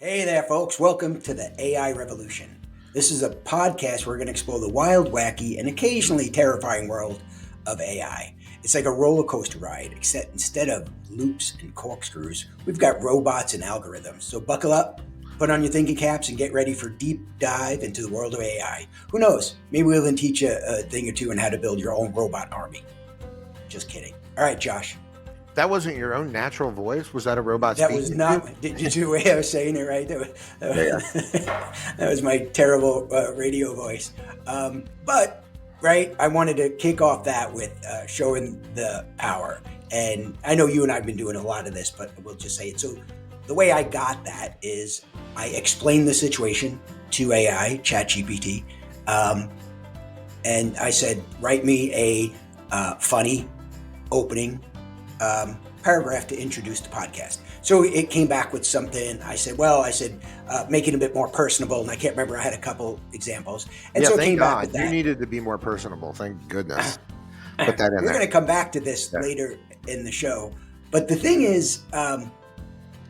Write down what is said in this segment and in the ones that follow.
Hey there, folks. Welcome to the AI Revolution. This is a podcast where we're going to explore the wild, wacky, and occasionally terrifying world of AI. It's like a roller coaster ride, except instead of loops and corkscrews, we've got robots and algorithms. So buckle up, put on your thinking caps, and get ready for a deep dive into the world of AI. Who knows? Maybe we'll even teach you a thing or two on how to build your own robot army. Just kidding. All right, Josh. That wasn't your own natural voice? Was that a robot That speaking? was not. Did you see the way I was saying it right? That was my terrible radio voice. But I wanted to kick off that with showing the power. And I know you and I have been doing a lot of this, but we'll just say it. So the way I got that is I explained the situation to AI, ChatGPT, and I said, write me a funny opening paragraph to introduce the podcast. So it came back with something. I said, make it a bit more personable. And I can't remember. I had a couple examples. And so it came back with that. You needed to be more personable. Thank goodness. Put that in there. We're going to come back to this later in the show. But the thing is,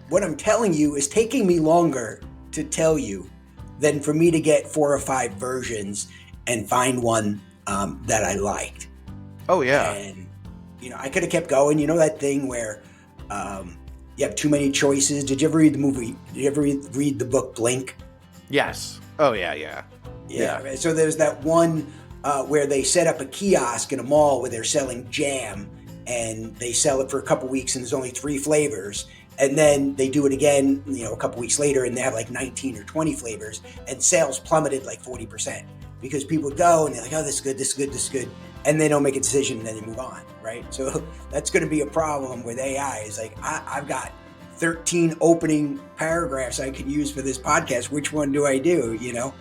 what I'm telling you is taking me longer to tell you than for me to get 4 or 5 versions and find one that I liked. Oh, yeah. And I could have kept going. You know that thing where you have too many choices? Did you ever read the movie? Did you ever read the book Blink? Yes. Oh, yeah. Yeah. So there's that one where they set up a kiosk in a mall where they're selling jam, and they sell it for a couple weeks, and there's only 3 flavors. And then they do it again, a couple weeks later, and they have like 19 or 20 flavors, and sales plummeted like 40% because people go and they're like, oh, this is good. And they don't make a decision, and then they move on, right? So that's going to be a problem with AI. Is like, I've got 13 opening paragraphs I can use for this podcast. Which one do I do? Yeah.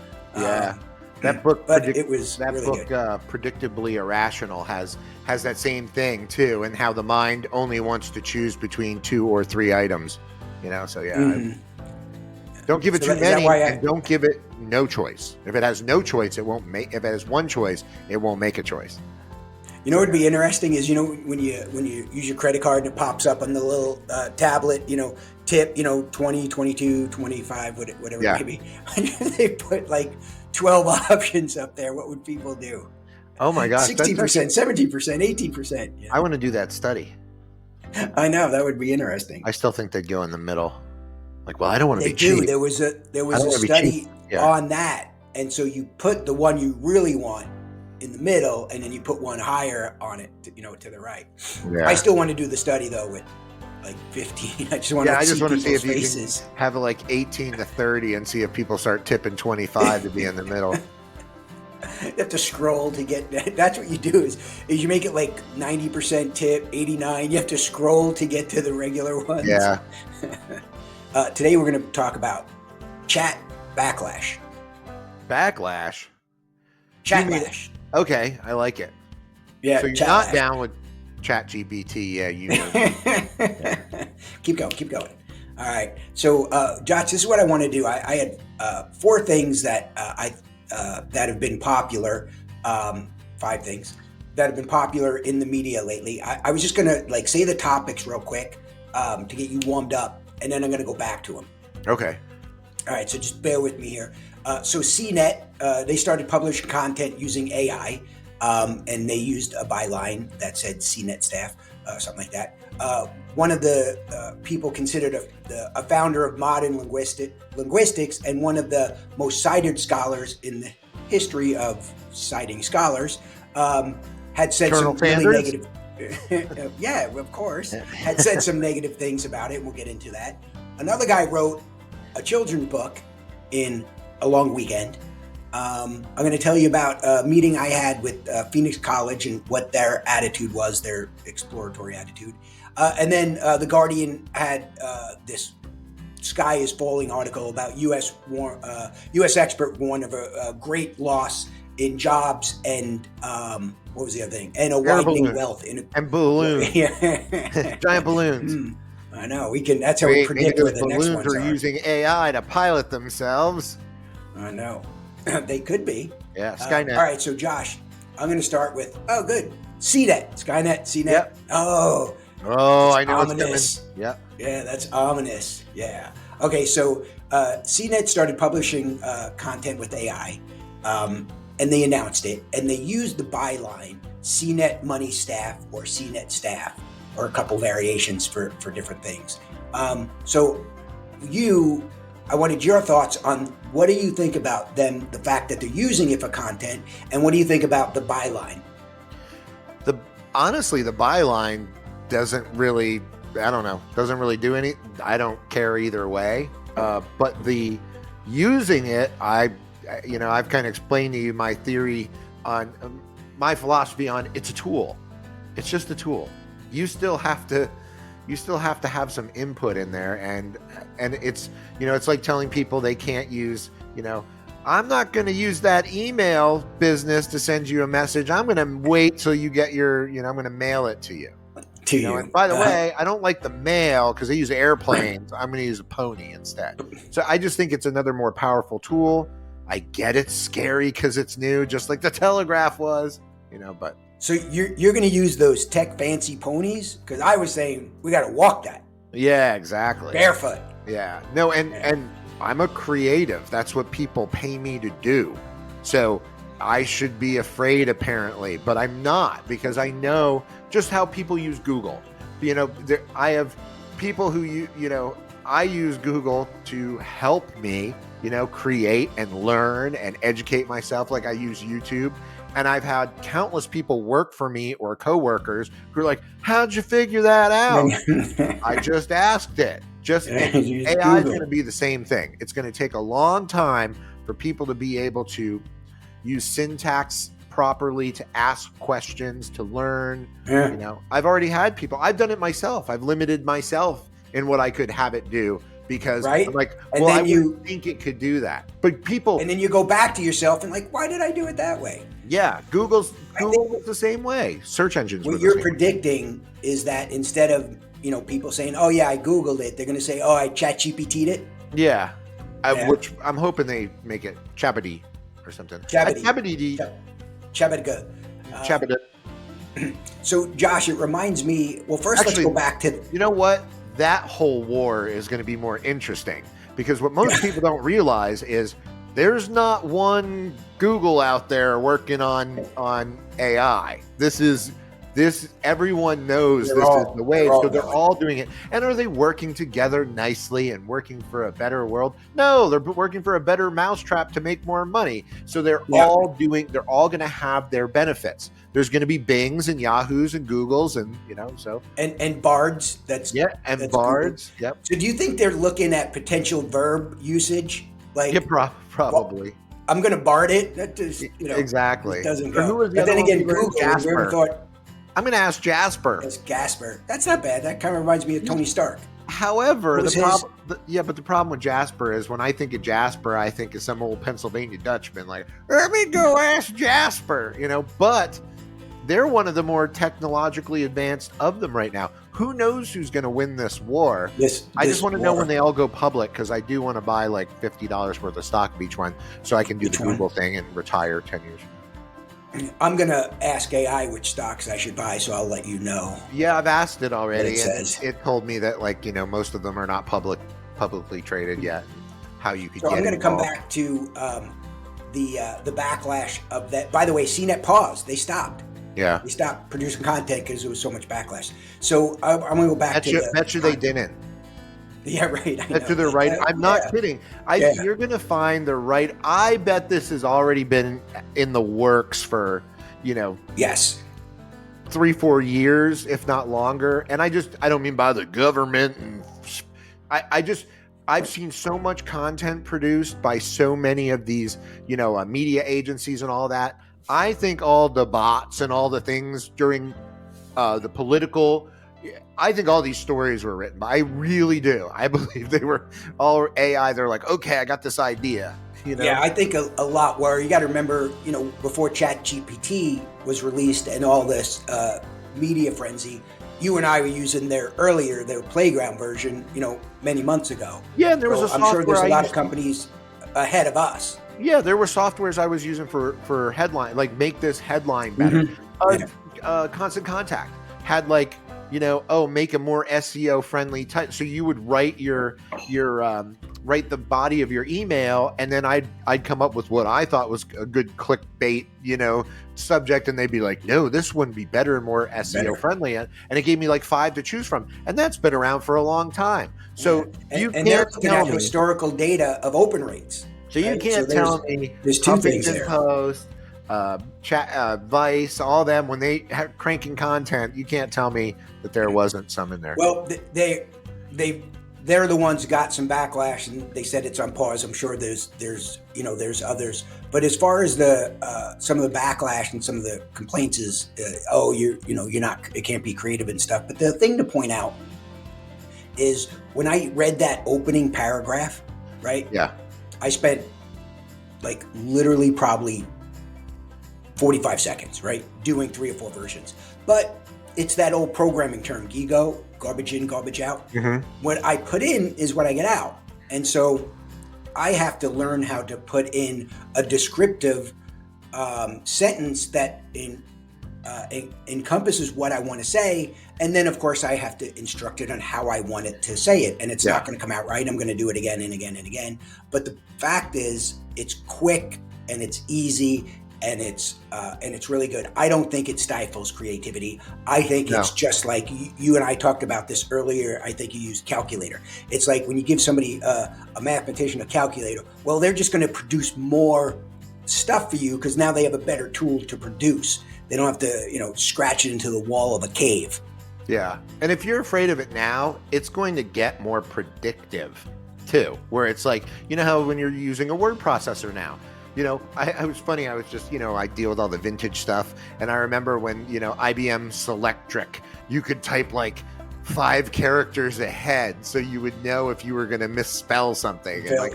That book, Predictably Irrational, has that same thing too, and how the mind only wants to choose between 2 or 3 items. So yeah. Mm-hmm. Don't give it too many, and don't give it no choice. If it has no choice, it won't make. If it has one choice, it won't make a choice. What would be interesting is when you use your credit card and it pops up on the little tablet, tip 20, 22, 25, whatever it may be. They put like 12 options up there. What would people do? Oh my gosh, 60%, 70%, 18%. I want to do that study. I know, that would be interesting. I still think they'd go in the middle. Like, well, I don't want to be cheap. cheap. There was a study on that, and so you put the one you really want in the middle, and then you put one higher on it, to the right. Yeah. I still want to do the study though with like 15. I just want to see if faces. You can have like 18 to 30 and see if people start tipping 25 to be in the middle. You have to scroll to get that. That's what you do is you make it like 90% tip, 89. You have to scroll to get to the regular ones. Yeah. Today we're going to talk about chat backlash. Backlash? Chatlash. Okay, I like it. Yeah. So you're not down with ChatGPT, yeah. Keep going. All right. So, Josh, this is what I want to do. I had 4 things that that have been popular, 5 things that have been popular in the media lately. I was just going to say the topics real quick to get you warmed up, and then I'm going to go back to them. Okay. All right, so just bear with me here. So CNET, they started publishing content using AI, and they used a byline that said CNET staff, something like that. One of the people considered a founder of modern linguistics and one of the most cited scholars in the history of citing scholars, had said Colonel some really Sanders? negative. Yeah, of course. Had said some negative things about it. And we'll get into that. Another guy wrote a children's book in a long weekend. I'm going to tell you about a meeting I had with Phoenix College and what their attitude was, their exploratory attitude. And then The Guardian had this sky is falling article about U.S. expert warned of a great loss in jobs and what was the other thing? And a widening wealth. And balloons. Giant balloons. I know. That's how we predict where the next ones are. Balloons are using AI to pilot themselves. I know. They could be. Yeah, Skynet. All right, so Josh, I'm going to start with, good. CNET. Skynet, CNET. Yep. Oh, I know ominous. what's coming. Yeah, that's ominous. Yeah. Okay, so CNET started publishing content with AI, and they announced it, and they used the byline CNET money staff or CNET staff, or a couple variations for different things. So I wanted your thoughts on what do you think about them, the fact that they're using it for content, and what do you think about the byline? Honestly, the byline doesn't really do any. I don't care either way. But the using it, I've kind of explained to you my theory on my philosophy on it's a tool. It's just a tool. You still have to have some input in there, and it's it's like telling people they can't use I'm not going to use that email business to send you a message. I'm going to wait till you get your I'm going to mail it to you. And by the way, I don't like the mail because they use airplanes. I'm going to use a pony instead. So I just think it's another more powerful tool. I get it's scary because it's new, just like the telegraph was, but. So you're going to use those tech fancy ponies? Because I was saying we got to walk that. Yeah, exactly. Barefoot. Yeah. No, and I'm a creative. That's what people pay me to do. So I should be afraid apparently, but I'm not, because I know just how people use Google. I have people who, I use Google to help me, create and learn and educate myself, like I use YouTube. And I've had countless people work for me or coworkers who are like, how'd you figure that out? I just asked it. AI is going to be the same thing. It's going to take a long time for people to be able to use syntax properly, to ask questions, to learn. I've already had people. I've done it myself. I've limited myself in what I could have it do, because I'm like, well, I wouldn't think it could do that. But people, and then you go back to yourself and like, why did I do it that way? Yeah, Google was the same way. Search engines. What you're predicting is that instead of people saying, "Oh yeah, I Googled it," they're going to say, "Oh, I ChatGPT'd it." Yeah, which I'm hoping they make it Chabity or something. Chabity. So, Josh, it reminds me. Well, first, let's go back to. You know what? That whole war is going to be more interesting, because what most people don't realize is there's not one Google out there working on AI. Everyone knows this is the way, so they're all doing it. And are they working together nicely and working for a better world? No, they're working for a better mousetrap to make more money. So they're all going to have their benefits. There's going to be Bings and Yahoos and Googles and Bards. That's Bards. Google. Yep. So do you think they're looking at potential verb usage? Like, probably. Well, I'm going to Bard it. That just exactly. It doesn't go. Who was the but then again, Google, Jasper. I'm going to ask Jasper. That's Jasper. That's not bad. That kind of reminds me of Tony Stark. However, the problem with Jasper is, when I think of Jasper, I think of some old Pennsylvania Dutchman, like, let me go ask Jasper, but they're one of the more technologically advanced of them right now. Who knows who's going to win this war? I just want to know when they all go public, because I do want to buy like $50 worth of stock of each one, so I can do the Google thing and retire 10 years. I'm going to ask AI which stocks I should buy, so I'll let you know. Yeah, I've asked it already. It told me that, like, most of them are not publicly traded yet. How you could get I'm going to come back to the backlash of that. By the way, CNET paused. They stopped. Yeah. They stopped producing content because there was so much backlash. So I'm going to go back to bet you they didn't. Yeah, right. Bet you they're right. I'm not kidding. You're going to find they're right. I bet this has already been in the works for, yes, 3-4 years, if not longer. And I don't mean by the government. And I've seen so much content produced by so many of these, media agencies and all that. I think all the bots and all the things during the political, I think all these stories were written. I really do. I believe they were all AI. They're like, okay, I got this idea. Yeah, I think a lot were. You got to remember, before ChatGPT was released and all this media frenzy, you and I were using their playground version, many months ago. Yeah, and there was I'm sure there's a lot of companies ahead of us. Yeah, there were softwares I was using for headline, like make this headline better. Constant Contact had make a more SEO friendly type. So you would write your write the body of your email, and then I'd come up with what I thought was a good clickbait, subject, and they'd be like, no, this one would be better and more SEO friendly, and it gave me like 5 to choose from, and that's been around for a long time. So and they're looking at historical data of open rates. So you can't tell me there's 2 things there. Post, Vice, all them, when they have cranking content, you can't tell me that there wasn't some in there. Well, they're the ones who got some backlash, and they said it's on pause. I'm sure there's others, but as far as the some of the backlash and some of the complaints is, you're not, it can't be creative and stuff. But the thing to point out is when I read that opening paragraph, right? Yeah, I spent like literally probably 45 seconds, right, doing 3 or 4 versions. But it's that old programming term, GIGO, garbage in, garbage out. Mm-hmm. What I put in is what I get out. And so I have to learn how to put in a descriptive sentence that encompasses what I want to say. And then, of course, I have to instruct it on how I want it to say it. And it's not going to come out right. I'm going to do it again and again and again. But the fact is, it's quick and it's easy. And it's really good. I don't think it stifles creativity. I think it's just like you and I talked about this earlier. I think you used calculator. It's like when you give somebody a mathematician a calculator, well, they're just going to produce more stuff for you because now they have a better tool to produce. They don't have to, scratch it into the wall of a cave. Yeah. And if you're afraid of it now, it's going to get more predictive too, where it's like, how when you're using a word processor now, I was funny. I was just, I deal with all the vintage stuff. And I remember when, IBM Selectric, you could type like 5 characters ahead so you would know if you were going to misspell something. And like,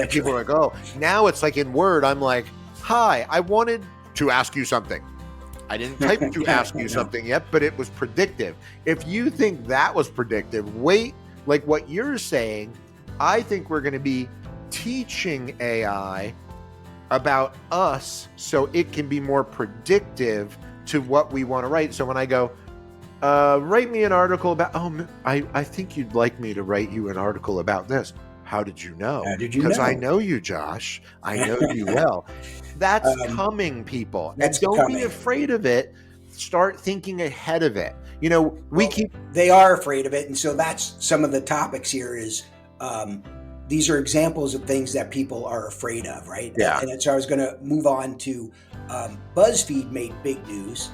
people were like, oh, now it's like in Word, I'm like, hi, I wanted to ask you something. I didn't type to ask you something yet, but it was predictive. If you think that was predictive, wait, like what you're saying, I think we're going to be teaching AI about us so it can be more predictive to what we want to write. So when I go, write me an article about, I think you'd like me to write you an article about this. How did you know? Because I know you, Josh. I know you well. That's coming, people. Don't be afraid of it. Start thinking ahead of it. They are afraid of it. And so that's some of the topics here is, these are examples of things that people are afraid of, right? Yeah. And so I was going to move on to BuzzFeed made big news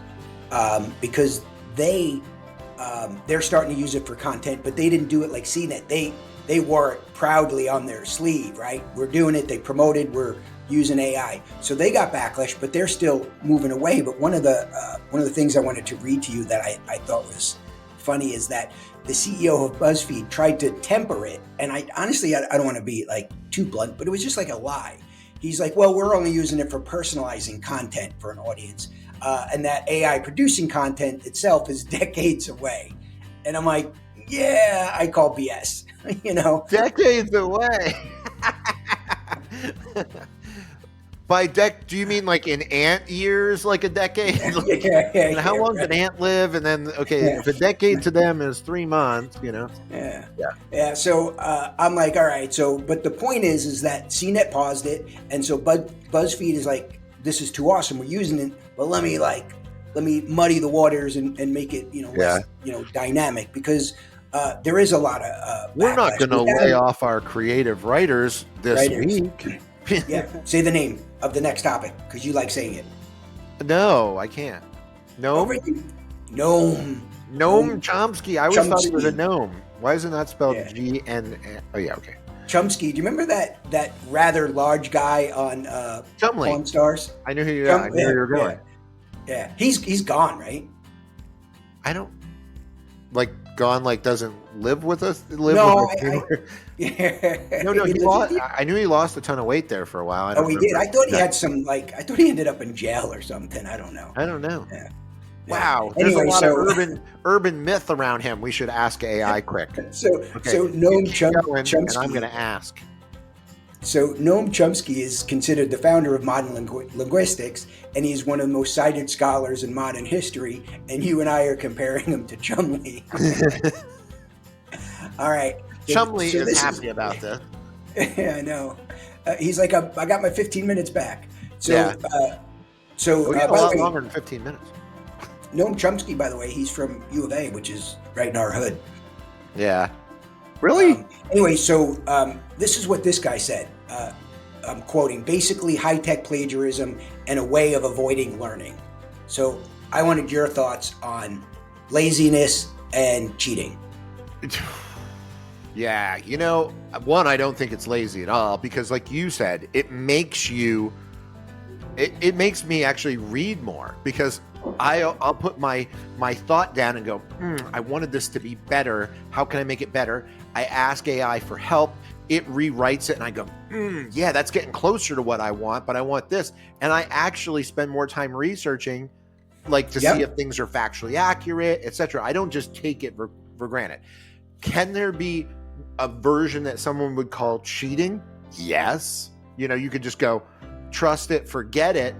because they're starting to use it for content, but they didn't do it like CNET. They wore it proudly on their sleeve, right? We're doing it. They promoted. We're using AI, so they got backlash, but they're still moving away. But one of the things I wanted to read to you that I thought was funny is that the CEO of BuzzFeed tried to temper it. And I honestly, I don't want to be like too blunt, but it was just like a lie. He's like, well, we're only using it for personalizing content for an audience. And that AI producing content itself is decades away. And I'm like, yeah, I call BS, Decades away. By do you mean like in ant years, like a decade? Like, how long did an ant live? And then, if a decade to them is 3 months, Yeah. So I'm like, all right. So, but the point is that CNET paused it, and so BuzzFeed is like, this is too awesome. We're using it, but let me muddy the waters and make it, less, dynamic because there is a lot of. We're not going to lay off our creative writers this week. Yeah. Say the name of the next topic because you like saying it. No, I can't. Noam Chomsky. I always thought he was a gnome. Why isn't that spelled G-N? Oh yeah, okay. Chomsky. Do you remember that rather large guy on Pawn Stars? I knew who you were going. Yeah. He's gone, right? I don't like gone. Like doesn't live with us. No, he lost. I knew he lost a ton of weight there for a while. He did. I thought he had some I thought he ended up in jail or something. I don't know. Yeah. Wow. There's a lot of urban myth around him. We should ask AI quick. So Noam Chomsky. And I'm going to ask. So Noam Chomsky is considered the founder of modern linguistics, and he's one of the most cited scholars in modern history. And you and I are comparing him to Chumley. All right. Chumley is happy about this. Yeah, I know. He's like, I got my 15 minutes back. So, Yeah. A lot longer than 15 minutes. Noam Chomsky, by the way, he's from U of A, which is right in our hood. Yeah. Really? Anyway, so this is what this guy said. I'm quoting, basically high-tech plagiarism and a way of avoiding learning. So I wanted your thoughts on laziness and cheating. Yeah, one, I don't think it's lazy at all, because like you said, it makes me actually read more, because I'll put my thought down and go, I wanted this to be better. How can I make it better? I ask AI for help. It rewrites it, and I go, yeah, that's getting closer to what I want, but I want this. And I actually spend more time researching, like to see if things are factually accurate, etc. I don't just take it for granted. Can there be a version that someone would call cheating? Yes. You could just go, trust it, forget it.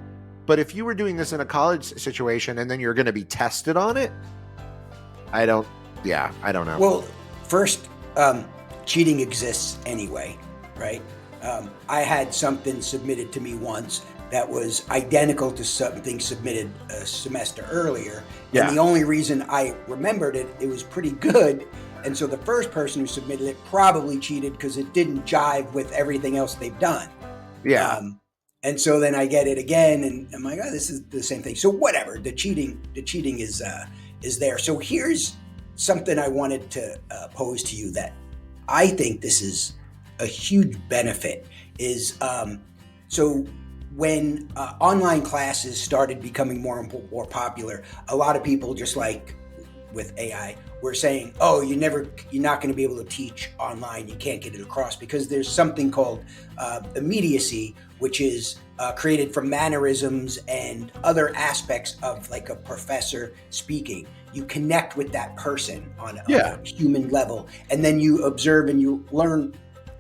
But if you were doing this in a college situation and then you're going to be tested on it, I don't know. Well, first, cheating exists anyway, right? I had something submitted to me once that was identical to something submitted a semester earlier. Yeah. And the only reason I remembered it was pretty good. And so the first person who submitted it probably cheated because it didn't jive with everything else they've done. Yeah. And so then I get it again, and I'm like, oh, this is the same thing. So whatever, the cheating is there. So here's something I wanted to pose to you that I think this is a huge benefit is, so when online classes started becoming more and more popular, a lot of people, just like with AI, were saying, oh, you're not going to be able to teach online. You can't get it across because there's something called immediacy, which is created from mannerisms and other aspects of like a professor speaking. You connect with that person on a human level, and then you observe and you learn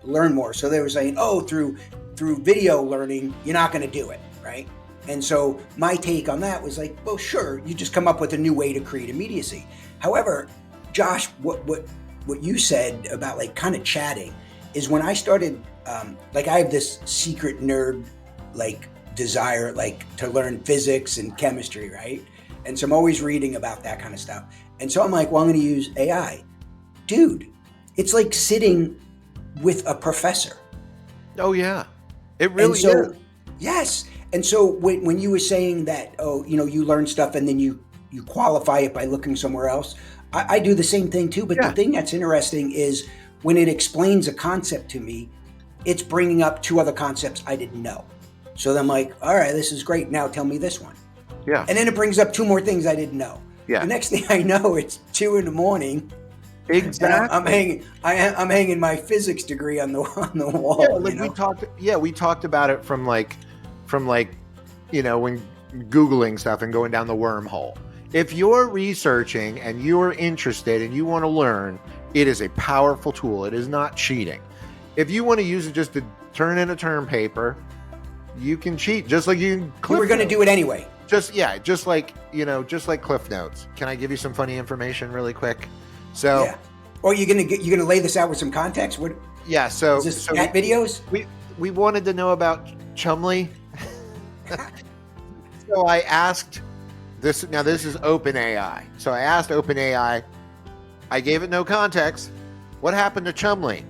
more. So they were saying, oh, through video learning, you're not going to do it, right? And so my take on that was like, well, sure, you just come up with a new way to create immediacy. However, Josh, what you said about like kind of chatting is when I started, like I have this secret nerd like desire like to learn physics and chemistry, right? And so I'm always reading about that kind of stuff. And so I'm like, well, I'm going to use AI. Dude, it's like sitting with a professor. Oh, yeah. It really is. Yes. And so when you were saying that, oh, you learn stuff and then you qualify it by looking somewhere else, I do the same thing too. But the thing that's interesting is when it explains a concept to me, it's bringing up two other concepts I didn't know. So then I'm like, all right, this is great. Now tell me this one. Yeah. And then it brings up two more things I didn't know. Yeah. The next thing I know, it's 2 a.m. Exactly. I'm hanging my physics degree on the wall. Yeah, we talked about it from when Googling stuff and going down the wormhole. If you're researching and you're interested and you want to learn, it is a powerful tool. It is not cheating. If you want to use it just to turn in a term paper, you can cheat just like you can. We're going to do it anyway. Just like Cliff Notes. Can I give you some funny information really quick? So, yeah. Or you're gonna lay this out with some context? What? Yeah. So, is this cat videos? We wanted to know about Chumley. So I asked this. Now this is OpenAI. So I asked OpenAI. I gave it no context. What happened to Chumley?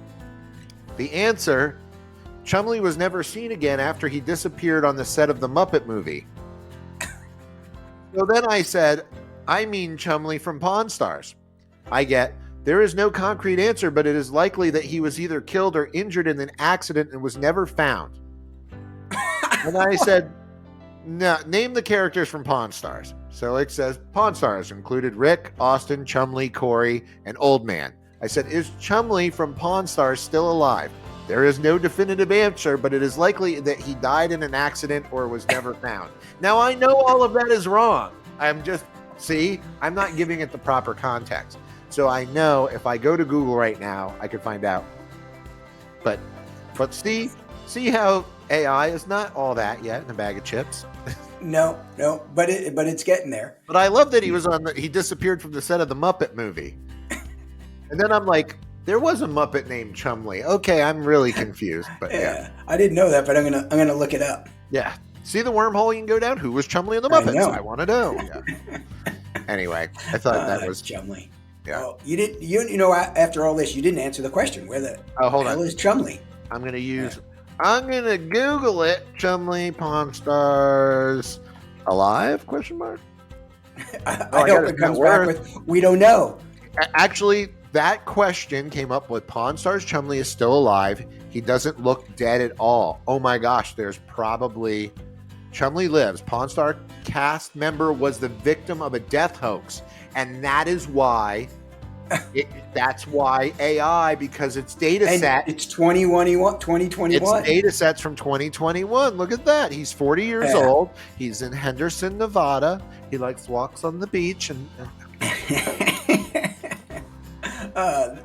The answer: Chumley was never seen again after he disappeared on the set of the Muppet movie. So then I said, I mean Chumley from Pawn Stars. I get, there is no concrete answer, but it is likely that he was either killed or injured in an accident and was never found. And I said, no, name the characters from Pawn Stars. So it says Pawn Stars included Rick, Austin, Chumley, Corey, and Old Man. I said, is Chumley from Pawn Stars still alive? There is no definitive answer, but it is likely that he died in an accident or was never found. Now, I know all of that is wrong. I'm not giving it the proper context. So I know if I go to Google right now, I could find out. But see how AI is not all that yet in a bag of chips. No, but it's getting there. But I love that he disappeared from the set of the Muppet movie. And then I'm like, There was a Muppet named Chumley. Okay, I'm really confused, but yeah. I didn't know that, but I'm gonna look it up. Yeah. See the wormhole you can go down? Who was Chumley and the Muppets? I want to know. Yeah. Anyway, I thought that was Chumley. Yeah. Well, you didn't. You know, after all this, you didn't answer the question. Where the hell is Chumley? I'm gonna Google it. Chumley Pawn Stars alive? Question mark. I hope it comes back with we don't know. Actually, that question came up with Pawn Stars Chumley is still alive. He doesn't look dead at all. Oh my gosh, there's probably Chumley lives. Pawn Star cast member was the victim of a death hoax, and that is why. That's why AI, because it's data set. It's 2021. It's data sets from 2021. Look at that. He's 40 years old. He's in Henderson, Nevada. He walks on the beach and.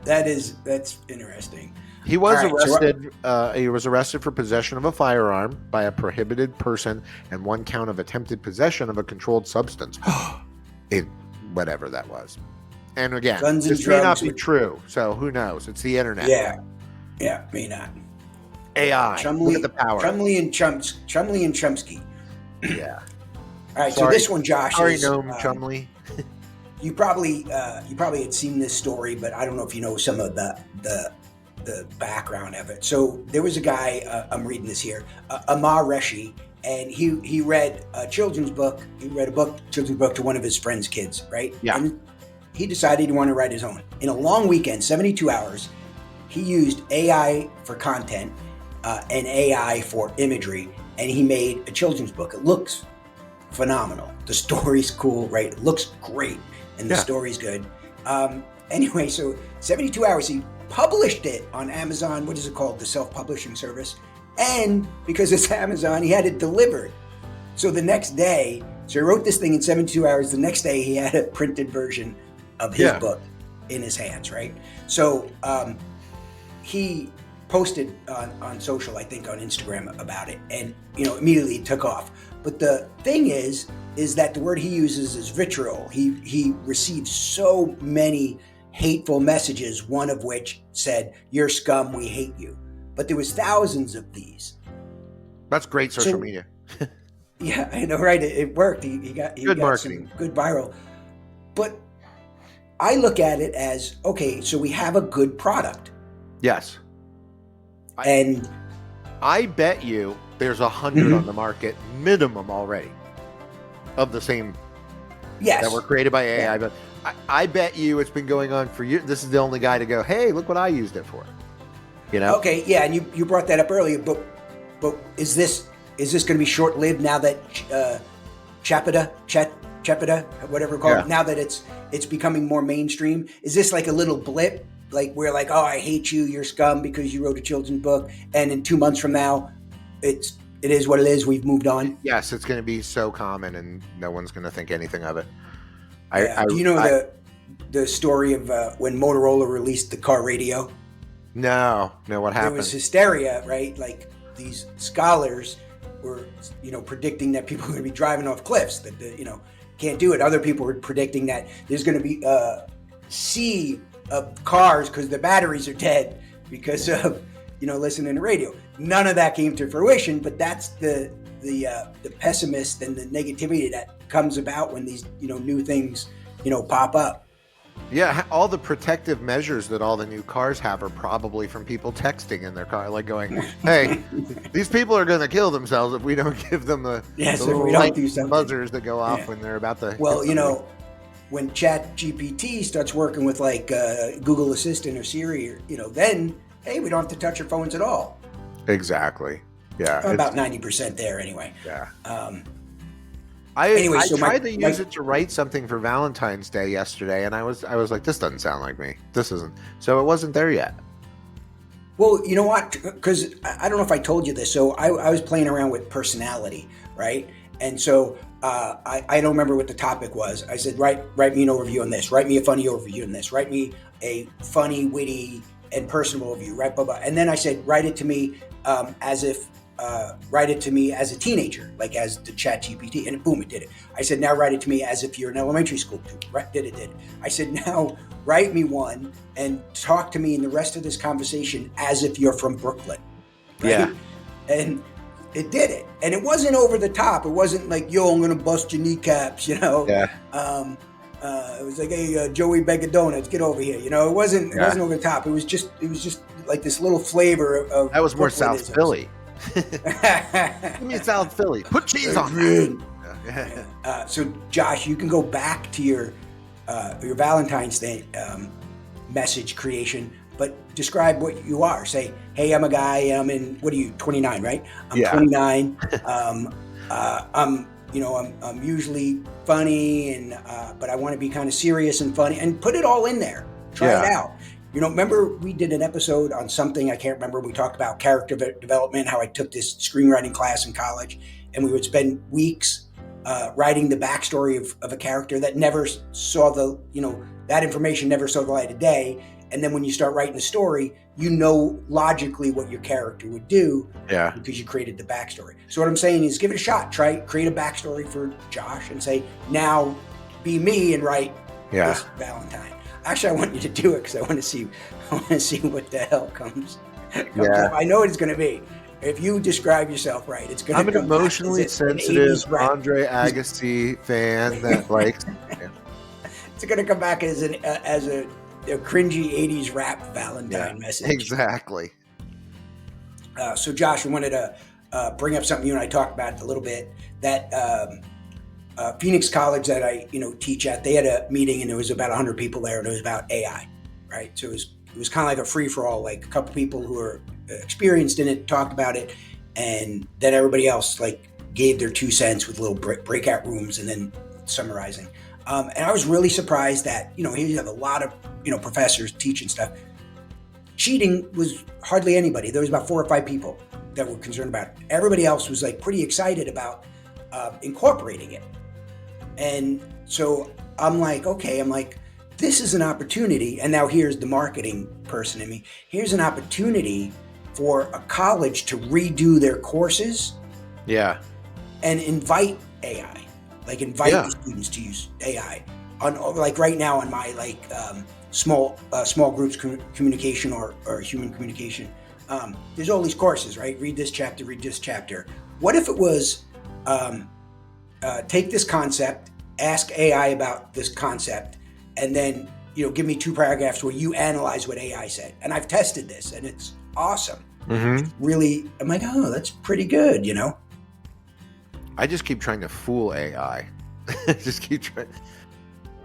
That's interesting. He was arrested. He was arrested for possession of a firearm by a prohibited person and one count of attempted possession of a controlled substance. Whatever that was. And again, this may not be true, so who knows? It's the internet. Yeah, may not. AI. Look at the power. Chumley and Chomsky. Yeah. All right, so this one, Josh. Sorry, Noam Chomsky. You probably had seen this story, but I don't know if you know some of the background of it. So there was a guy. I'm reading this here, Ammaar Reshi, and he read a children's book. He read a children's book to one of his friend's kids, right? Yeah. And he decided he wanted to write his own. In a long weekend, 72 hours, he used AI for content and AI for imagery, and he made a children's book. It looks phenomenal. The story's cool, right? It looks great, and the story's good. Anyway, so 72 hours, he published it on Amazon. What is it called? The self-publishing service. And because it's Amazon, he had it delivered. So the next day, so he wrote this thing in 72 hours. The next day, he had a printed version of his book in his hands, right? So he posted on social, I think on Instagram about it, and immediately it took off. But the thing is that the word he uses is vitriol. He received so many hateful messages, one of which said, "You're scum, we hate you." But there was thousands of these. That's great social media. Yeah, I know, right? It worked. He got marketing. Some good viral. But I look at it as, okay, so we have a good product. Yes. And I bet you there's 100 on the market minimum already of the same that were created by AI. Yeah. But I bet you it's been going on for years. This is the only guy to go, hey, look what I used it for. Okay, yeah, and you brought that up earlier, but is this going to be short-lived now that Chapita, whatever it's called, now that it's becoming more mainstream? Is this like a little blip, like we're like, oh, I hate you, you're scum because you wrote a children's book, and in 2 months from now, it is what it is, we've moved on? Yes, it's going to be so common, and no one's going to think anything of it. Do you know the story of when Motorola released the car radio? No, what happened? There was hysteria, right? Like these scholars were, predicting that people were going to be driving off cliffs, that can't do it. Other people were predicting that there's going to be a sea of cars because the batteries are dead because of, listening to radio. None of that came to fruition, but that's the pessimist and the negativity that comes about when these, new things, pop up. Yeah, all the protective measures that all the new cars have are probably from people texting in their car, like going, hey, these people are going to kill themselves if we don't give them the little light buzzers that go off when they're about to. Well, when ChatGPT starts working with like Google Assistant or Siri, then, hey, we don't have to touch our phones at all. Exactly. Yeah. I'm about 90% there anyway. Yeah. I tried to use it to write something for Valentine's Day yesterday, and I was like, this doesn't sound like me. This isn't. So it wasn't there yet. Well, you know what? Because I don't know if I told you this. So I was playing around with personality, right? And so I don't remember what the topic was. I said, write me an overview on this. Write me a funny overview on this. Write me a funny, witty, and personal overview. Right, blah, blah. And then I said, write it to me as a teenager, like as the ChatGPT, and boom, it did it. I said, now write it to me as if you're in elementary school. Right, did it. I said, now write me one and talk to me in the rest of this conversation as if you're from Brooklyn. Right? Yeah. And it did it. And it wasn't over the top. It wasn't like, yo, I'm going to bust your kneecaps, you know? Yeah. It was like, hey, Joey, beg a donuts, get over here. You know, it wasn't over the top. It was just like this little flavor of that was more South Philly. Give me South Philly. Put cheese on that. So Josh, you can go back to your Valentine's Day message creation, but describe what you are. Say, hey, I'm a guy. I'm in, what are you, 29, right? I'm 29. I'm usually funny, and but I want to be kind of serious and funny, and put it all in there. Try it out. You know, remember we did an episode on something, I can't remember. We talked about character development, how I took this screenwriting class in college, and we would spend weeks writing the backstory of a character that never saw that information never saw the light of day. And then when you start writing a story, you know logically what your character would do because you created the backstory. So what I'm saying is give it a shot. Create a backstory for Josh and say, now be me and write this Valentine. Actually, I want you to do it because I want to see what the hell comes up. I know what it's going to be. If you describe yourself right, it's going to I'm an emotionally sensitive Andre Agassi fan that likes. It's going to come back as a cringy 80s rap Valentine message. Exactly. So Josh, I wanted to bring up something you and I talked about a little bit, that Phoenix College that I teach at, they had a meeting and there was about 100 people there, and it was about AI, right? So it was kind of like a free-for-all, like a couple people who are experienced in it talked about it, and then everybody else like gave their 2 cents with little breakout rooms and then summarizing. And I was really surprised that, here you have a lot of, professors teaching stuff. Cheating was hardly anybody. There was about 4 or 5 people that were concerned about it. Everybody else was like pretty excited about incorporating it. And so I'm like, this is an opportunity. And now here's the marketing person in me. Here's an opportunity for a college to redo their courses. Yeah. And invite AI. Like invite the students to use AI on, like right now on my small groups communication or human communication. There's all these courses, right? Read this chapter. What if it was take this concept, ask AI about this concept, and then give me 2 paragraphs where you analyze what AI said. And I've tested this, and it's awesome. Mm-hmm. It's really, I'm like, oh, that's pretty good, I just keep trying to fool AI. Just keep trying,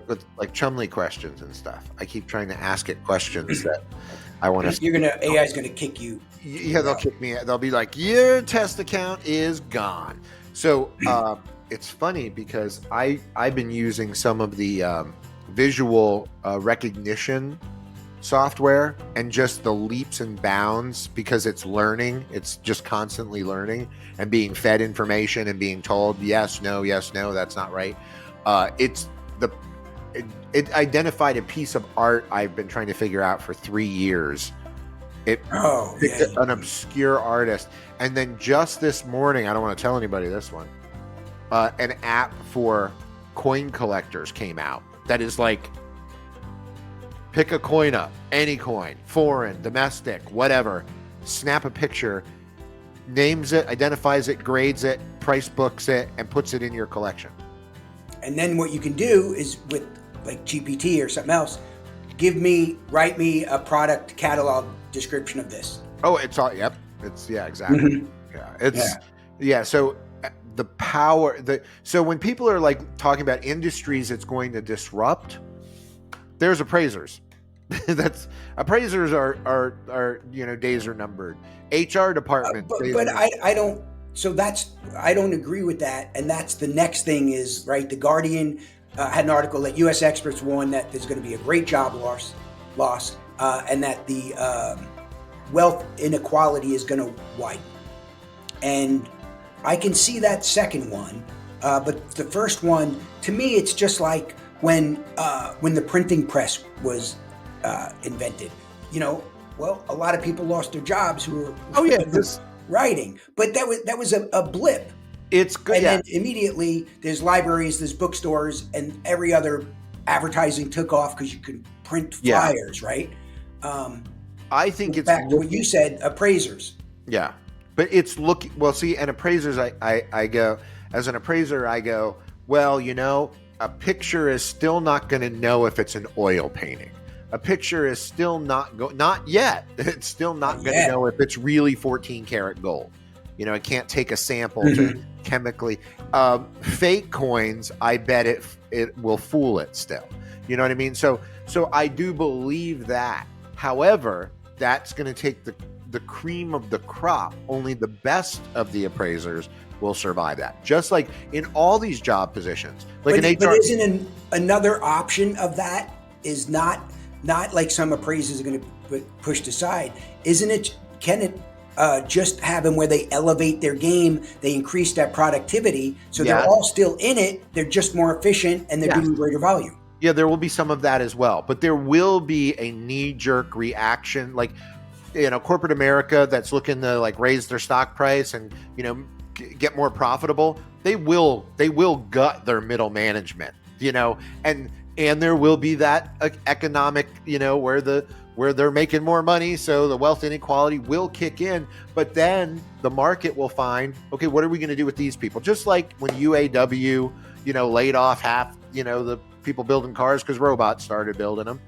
with like Chumley questions and stuff. I keep trying to ask it questions that I want to. AI's gonna kick you. Yeah, they'll kick me. They'll be like, your test account is gone. So it's funny because I've been using some of the visual recognition software, and just the leaps and bounds, because it's learning. It's just constantly learning and being fed information and being told yes, no, that's not right. It identified a piece of art I've been trying to figure out for 3 years. It picked an obscure artist, and then just this morning, I don't want to tell anybody this one, an app for coin collectors came out that is like, pick a coin up, any coin, foreign, domestic, whatever, snap a picture, names it, identifies it, grades it, price books it, and puts it in your collection. And then what you can do is with like GPT or something else, write me a product catalog description of this. Oh, it's all, yep. It's, exactly. Mm-hmm. So the power, so when people are like talking about industries it's going to disrupt, there's appraisers. Appraisers are days are numbered. HR department. But I don't. So I don't agree with that. And that's the next thing is, right. The Guardian had an article that U.S. experts warn that there's going to be a great job loss, and that the wealth inequality is going to widen. And I can see that second one, but the first one, to me, it's just like when the printing press was invented. Well, a lot of people lost their jobs who were writing, but that was a blip. It's good. And then immediately there's libraries, there's bookstores, and every other advertising took off because you could print flyers, right? I think it's back to what you said, appraisers. Yeah, but it's looking, well, see, and appraisers, I go, as an appraiser, I go, well, a picture is still not going to know if it's an oil painting. A picture is still not yet. It's still not going to know if it's really 14 karat gold. It can't take a sample to chemically. Fake coins, I bet it will fool it still. You know what I mean? So I do believe that. However, that's going to take the cream of the crop. Only the best of the appraisers will survive that. Just like in all these job positions, like an HR. But isn't another option of that is not like some appraisers are going to be pushed aside? Isn't it? Can it just have them where they elevate their game? They increase that productivity, so they're all still in it. They're just more efficient and they're doing greater volume. Yeah, there will be some of that as well, but there will be a knee-jerk reaction, like corporate America that's looking to like raise their stock price and get more profitable. They will gut their middle management, and there will be that economic, where they're making more money, so the wealth inequality will kick in. But then the market will find, okay, what are we going to do with these people? Just like when UAW, laid off half, the people building cars because robots started building them.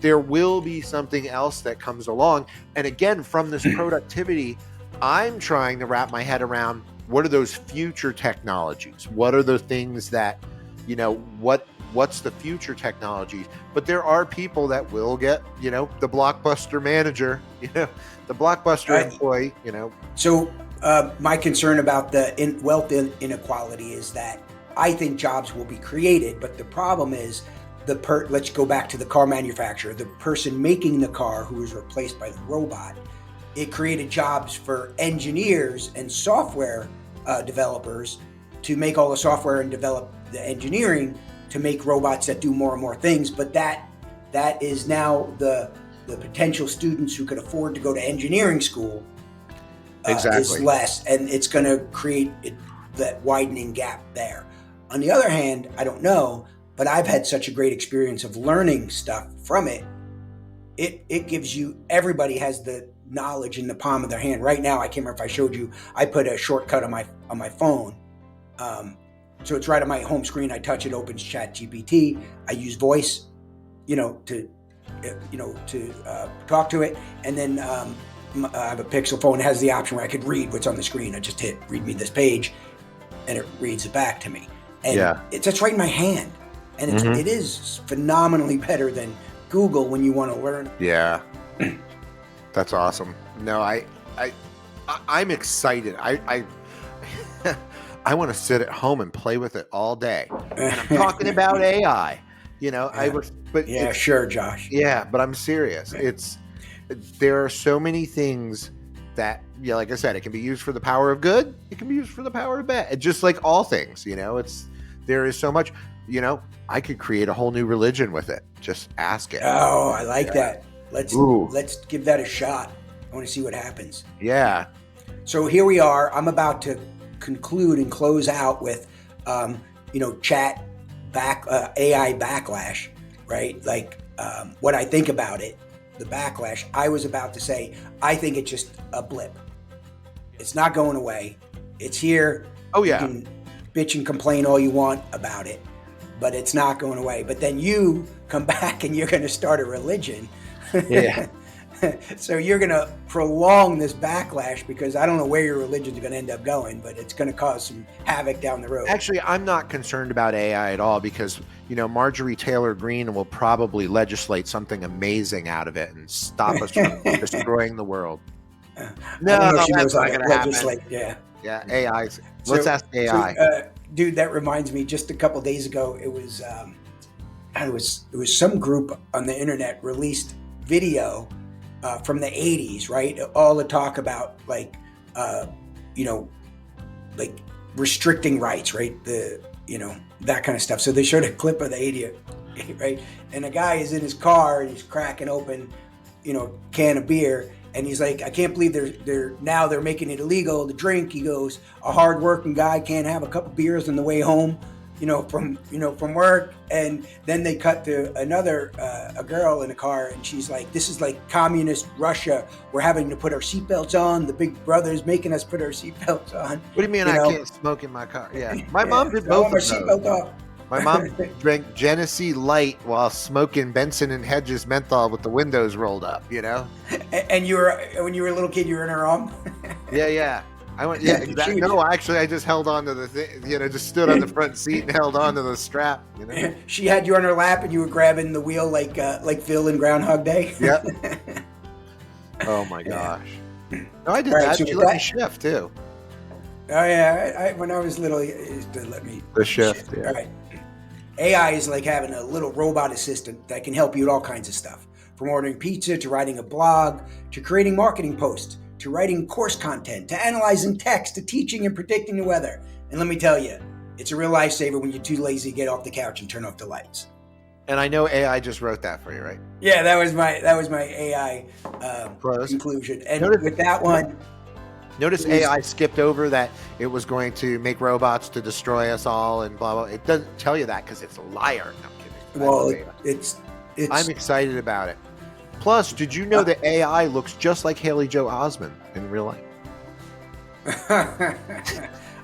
There will be something else that comes along. And again, from this productivity, I'm trying to wrap my head around what are those future technologies? What are the things that, what's the future technologies? But there are people that will get, the blockbuster manager, the blockbuster employee, So my concern about the wealth inequality is that I think jobs will be created, but the problem is let's go back to the car manufacturer, the person making the car who was replaced by the robot. It created jobs for engineers and software developers to make all the software and develop the engineering to make robots that do more and more things. But that is now the potential students who could afford to go to engineering school is less, and it's going to create that widening gap there. On the other hand, I don't know, but I've had such a great experience of learning stuff from it. It gives you, everybody has the knowledge in the palm of their hand. Right now, I can't remember if I showed you, I put a shortcut on my phone. So it's right on my home screen. I touch it, opens ChatGPT. I use voice, to talk to it. And then I have a Pixel phone that has the option where I could read what's on the screen. I just hit read me this page and it reads it back to me. And it's right in my hand. And it is phenomenally better than Google when you want to learn. Yeah. That's awesome. No, I'm excited. I want to sit at home and play with it all day. And I'm talking about AI. Sure, Josh. Yeah, but I'm serious. There are so many things that, like I said, it can be used for the power of good. It can be used for the power of bad. Just like all things, there is so much. I could create a whole new religion with it. Just ask it. Oh, I like that. Let's give that a shot. I want to see what happens. Yeah. So here we are. I'm about to conclude and close out with, AI backlash, right? Like what I think about it, the backlash. I was about to say, I think it's just a blip. It's not going away. It's here. Oh yeah. You can bitch and complain all you want about it, but it's not going away. But then you come back and you're going to start a religion. Yeah. So you're going to prolong this backlash because I don't know where your religion's going to end up going, but it's going to cause some havoc down the road. Actually, I'm not concerned about AI at all because, Marjorie Taylor Greene will probably legislate something amazing out of it and stop us from destroying the world. No, that's not going to happen. Yeah, AI. Let's ask AI. Dude, that reminds me, just a couple days ago, it was some group on the internet released video from the 80s, right? All the talk about like restricting rights, right? That kind of stuff. So they showed a clip of the 80s, right? And a guy is in his car and he's cracking open, a can of beer. And he's like, I can't believe they're making it illegal to drink. He goes, a hardworking guy can't have a couple beers on the way home. from work, and then they cut to a girl in a car, and she's like, "This is like communist Russia. We're having to put our seatbelts on. The big brother's making us put our seatbelts on." What do you mean I can't smoke in my car? Yeah, my mom did both of those. My mom drank Genesee Light while smoking Benson and Hedges menthol with the windows rolled up. And when you were a little kid, you were in her arm. Yeah. I went, exactly. No, actually, I just held on to the thing, just stood on the front seat and held on to the strap. She had you on her lap, and you were grabbing the wheel like Phil in Groundhog Day. Yep. Oh my gosh! No, I did that. She let me shift too. Oh yeah, when I was little, it used to let me shift. Yeah. All right. AI is like having a little robot assistant that can help you with all kinds of stuff, from ordering pizza to writing a blog to creating marketing posts, to writing course content, to analyzing text, to teaching and predicting the weather. And let me tell you, it's a real lifesaver when you're too lazy to get off the couch and turn off the lights. And I know AI just wrote that for you, right? Yeah, that was my AI conclusion. And with that one, notice AI skipped over that it was going to make robots to destroy us all and blah blah. It doesn't tell you that because it's a liar. No, I'm kidding. Well, it's. I'm excited about it. Plus, did you know that AI looks just like Haley Joe Osment in real life?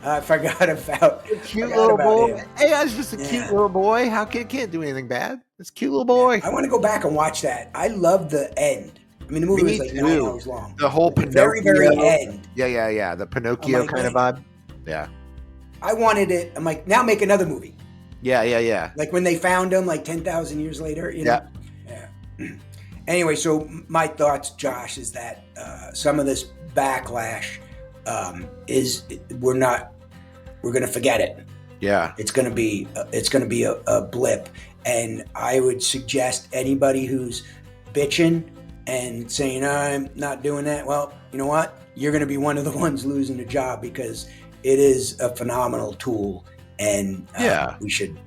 I forgot about a cute little boy. AI's just a cute little boy. How can't do anything bad? It's a cute little boy. Yeah. I want to go back and watch that. I love the end. I mean, the movie was like 9 hours long. The whole Pinocchio. Very end. Yeah. The Pinocchio kind of vibe. Yeah. I wanted it. I'm like, now make another movie. Yeah. Like when they found him, like 10,000 years later. Yeah. Anyway, so my thoughts, Josh, is that some of this backlash we're going to forget it. Yeah. It's going to be a blip, and I would suggest anybody who's bitching and saying, I'm not doing that. Well, you know what? You're going to be one of the ones losing a job, because it is a phenomenal tool, and we should,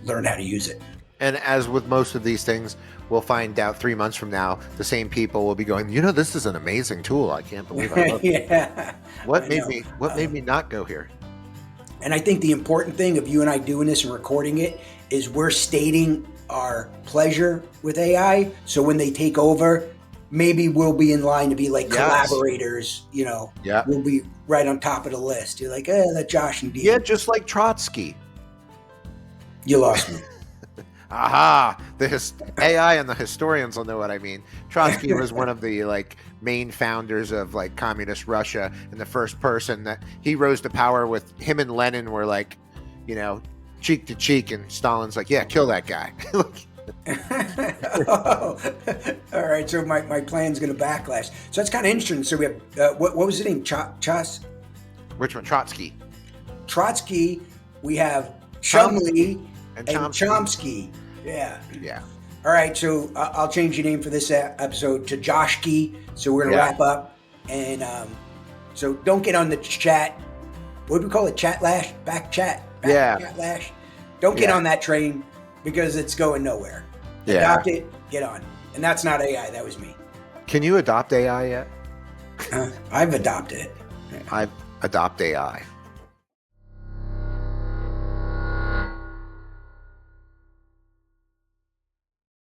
learn how to use it. And as with most of these things, we'll find out 3 months from now, the same people will be going, this is an amazing tool. I can't believe I love it. What made me not go here? And I think the important thing of you and I doing this and recording it is we're stating our pleasure with AI. So when they take over, maybe we'll be in line to be like collaborators, we'll be right on top of the list. You're like, that Josh and Dean. Yeah, just like Trotsky. You lost me. Aha! The AI and the historians will know what I mean. Trotsky was one of the main founders of communist Russia, and the first person that he rose to power with. Him and Lenin were cheek to cheek, and Stalin's like, yeah, kill that guy. All right, so my plan's going to backlash. So that's kind of interesting. So we have what was his name? Which one? Trotsky. Trotsky. We have Chumley. And Chomsky. Yeah. All right, so I'll change your name for this episode to Joshki. So we're going to wrap up. And so don't get on the chat. What do we call it? Chatlash? Chatlash. Don't get on that train, because it's going nowhere. Adopt it, get on. And that's not AI, that was me. Can you adopt AI yet? I've adopted it. I've adopted AI.